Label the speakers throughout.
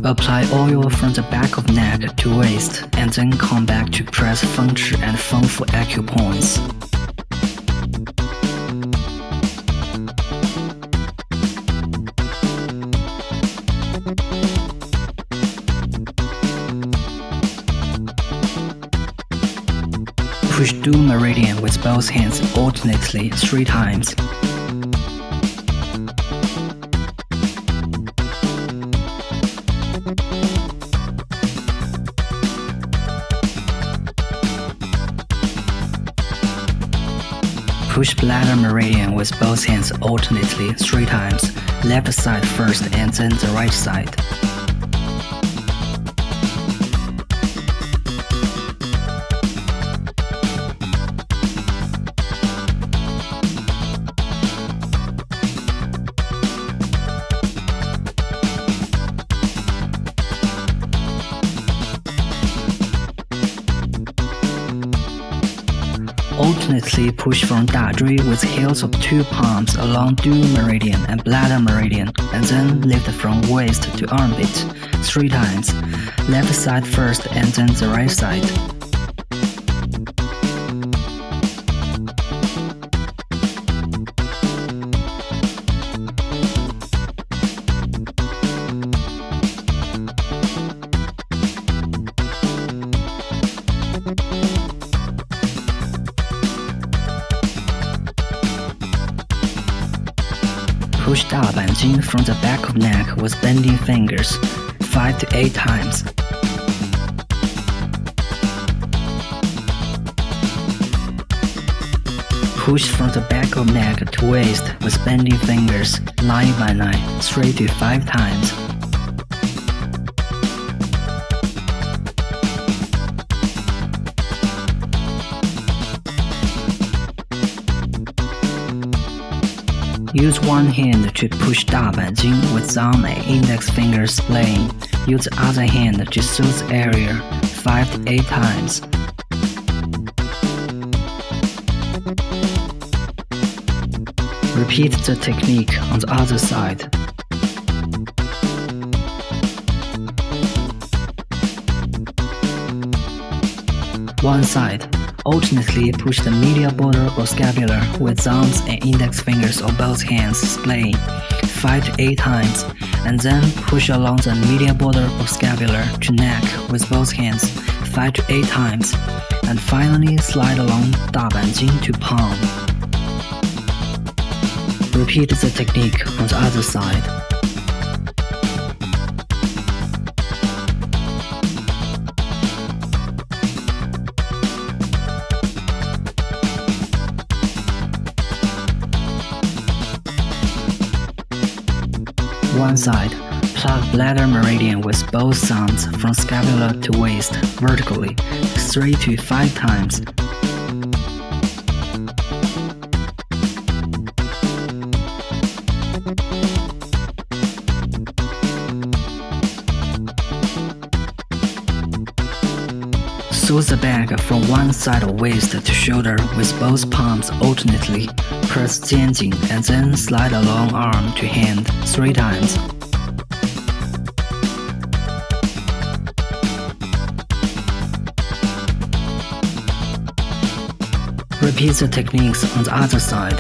Speaker 1: Apply oil from the back of neck to waist, and then come back to press functure and for acupoints. Push dual meridian with both hands alternately 3 times. Push bladder meridian with both hands alternately 3 times, left side first and then the right side. Alternately push from 大椎 with heels of 2 palms along dual meridian and bladder meridian, and then lift from waist to armpit 3 times, left side first and then the right side. Push 大板筋 from the back of neck with bending fingers 5 to 8 times. Push from the back of neck to waist with bending fingers 9 by 9 3 to 5 times. Use one hand to push 大板筋 with thumb and index fingers splaying. Use the other hand to soothe the area 5 to 8 times. Repeat the technique on the other side. One side. Alternately push the medial border or scapula with thumbs and index fingers of both hands splaying 5 to 8 times, and then push along the medial border of scapula to neck with both hands 5 to 8 times, and finally slide along 大板筋 to palm. Repeat the technique on the other side. One side. Plug bladder meridian with both thumbs from scapula to waist vertically 3 to 5 times. Soothe the back from one side of waist to shoulder with both palms alternately. Press 肩颈 and then slide along arm to hand 3 times. Repeat the techniques on the other side.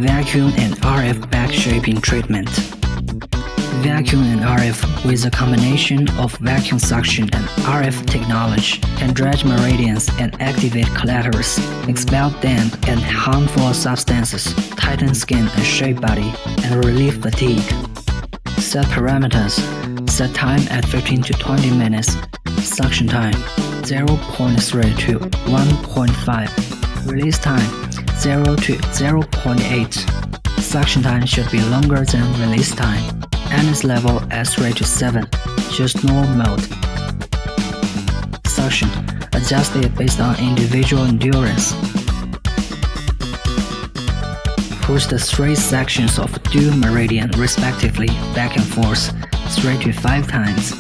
Speaker 1: Vacuum and RF back shaping treatment. Vacuum and RF with a combination of vacuum suction and RF technology can dredge meridians and activate clitoris, expel damp and harmful substances, tighten skin and shape body, and relieve fatigue. Set parameters. Set time at 15 to 20 minutes. Suction time 0.3 to 1.5. Release time 0 to 0.8. Suction time should be longer than release time. Anus level at 3 to 7. Choose normal mode. suction, adjusted based on individual endurance. Push the 3 sections of dual meridian respectively back and forth 3 to 5 times.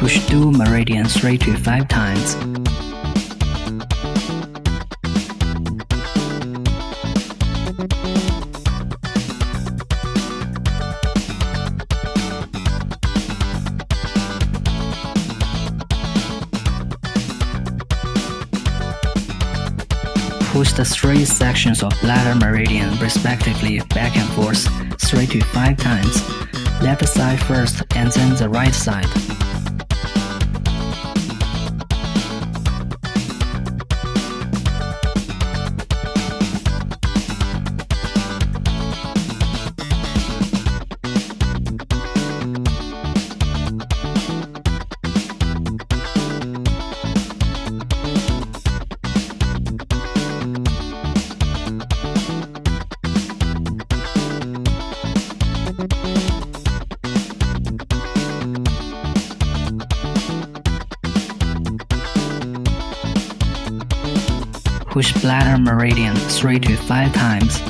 Speaker 1: Push dual meridian 3 to 5 times. Push the 3 sections of bladder meridian respectively back and forth 3 to 5 times, left side first and then the right side. Push bladder meridian 3 to 5 times.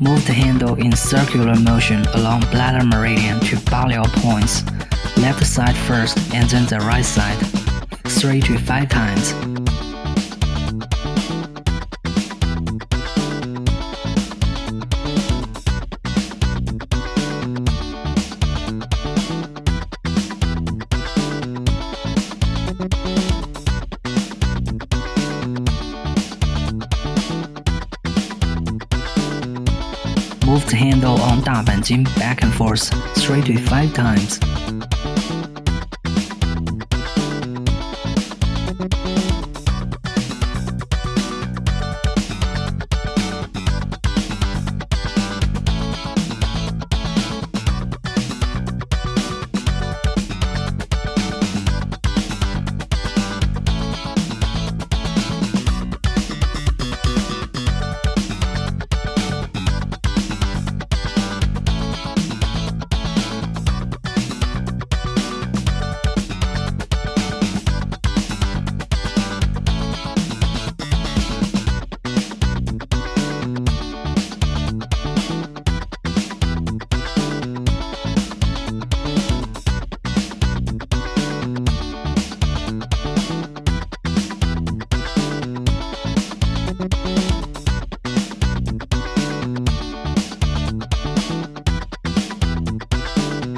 Speaker 1: Move the handle in circular motion along bladder meridian to balliol points, left side first and then the right side, 3 to 5 times. Move the handle on 大板筋 back and forth 3 to 5 times.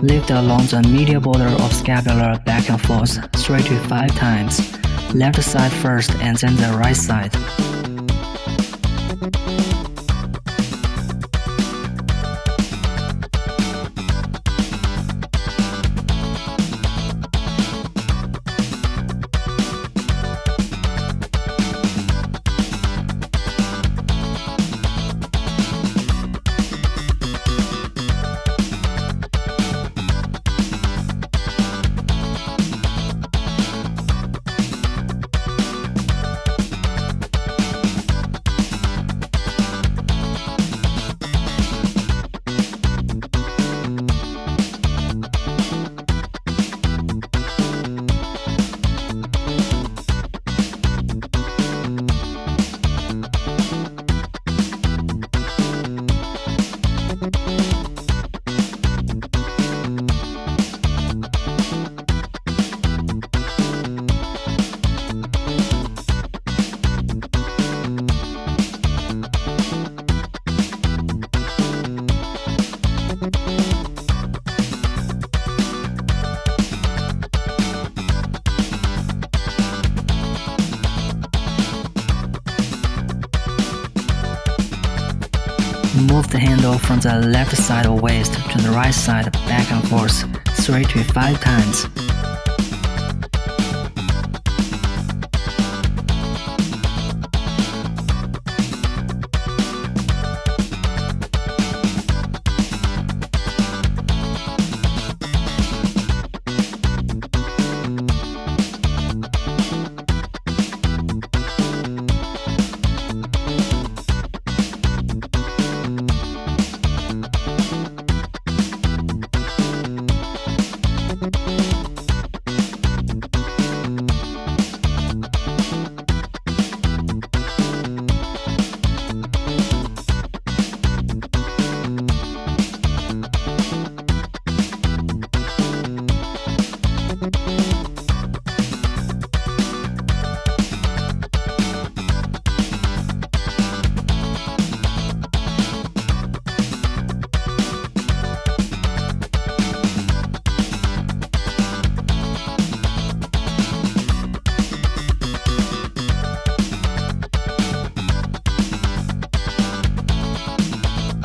Speaker 1: Lift along the medial border of scapula back and forth 3 to 5 times, left side first and then the right side. Move the handle from the left side of waist to the right side back and forth 3 to 5 times.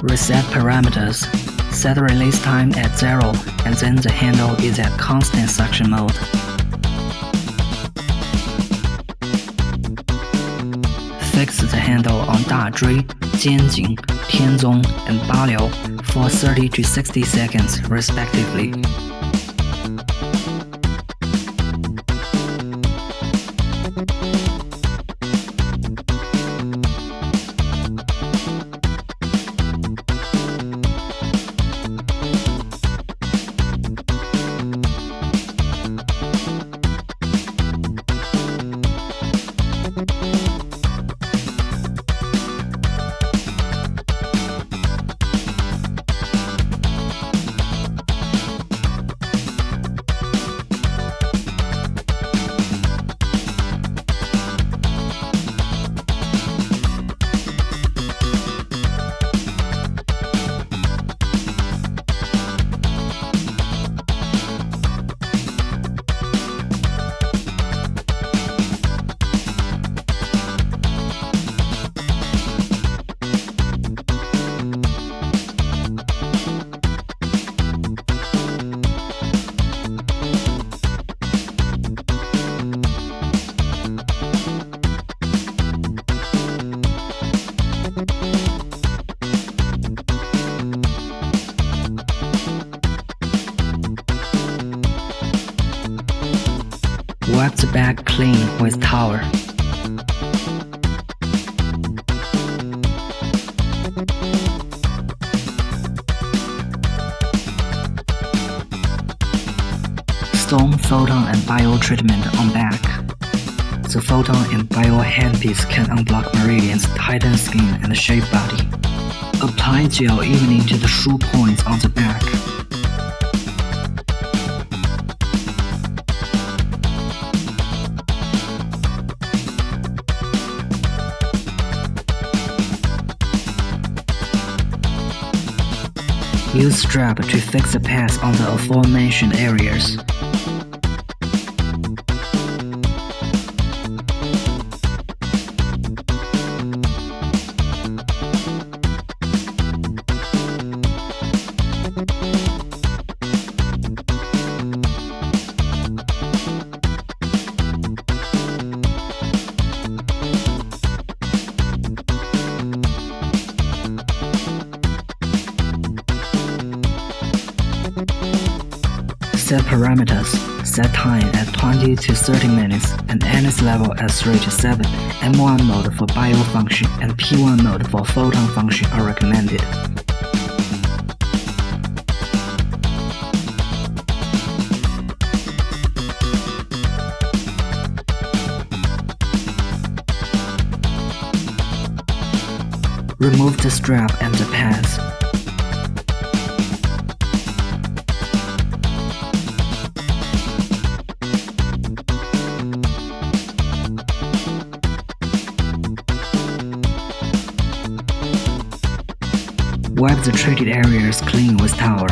Speaker 1: Reset parameters. Set the release time at 0 and then the handle is at constant suction mode. Fix the handle on 大椎、肩颈、天宗 and 八流 for 30 to 60 seconds respectively. Wipe the back clean with towel. Stone, photon and bio treatment on back. The photon and bio handpiece can unblock meridians, tighten skin and shape body. Apply gel evenly to the shoe points on the back. Use strap to fix the pads on the aforementioned areas. Set parameters. Set time at 20 to 30 minutes and NS level at 3 to 7. M1 mode for bio function and P1 mode for photon function are recommended. Remove the strap and the pads. Wipe the treated areas clean with towel.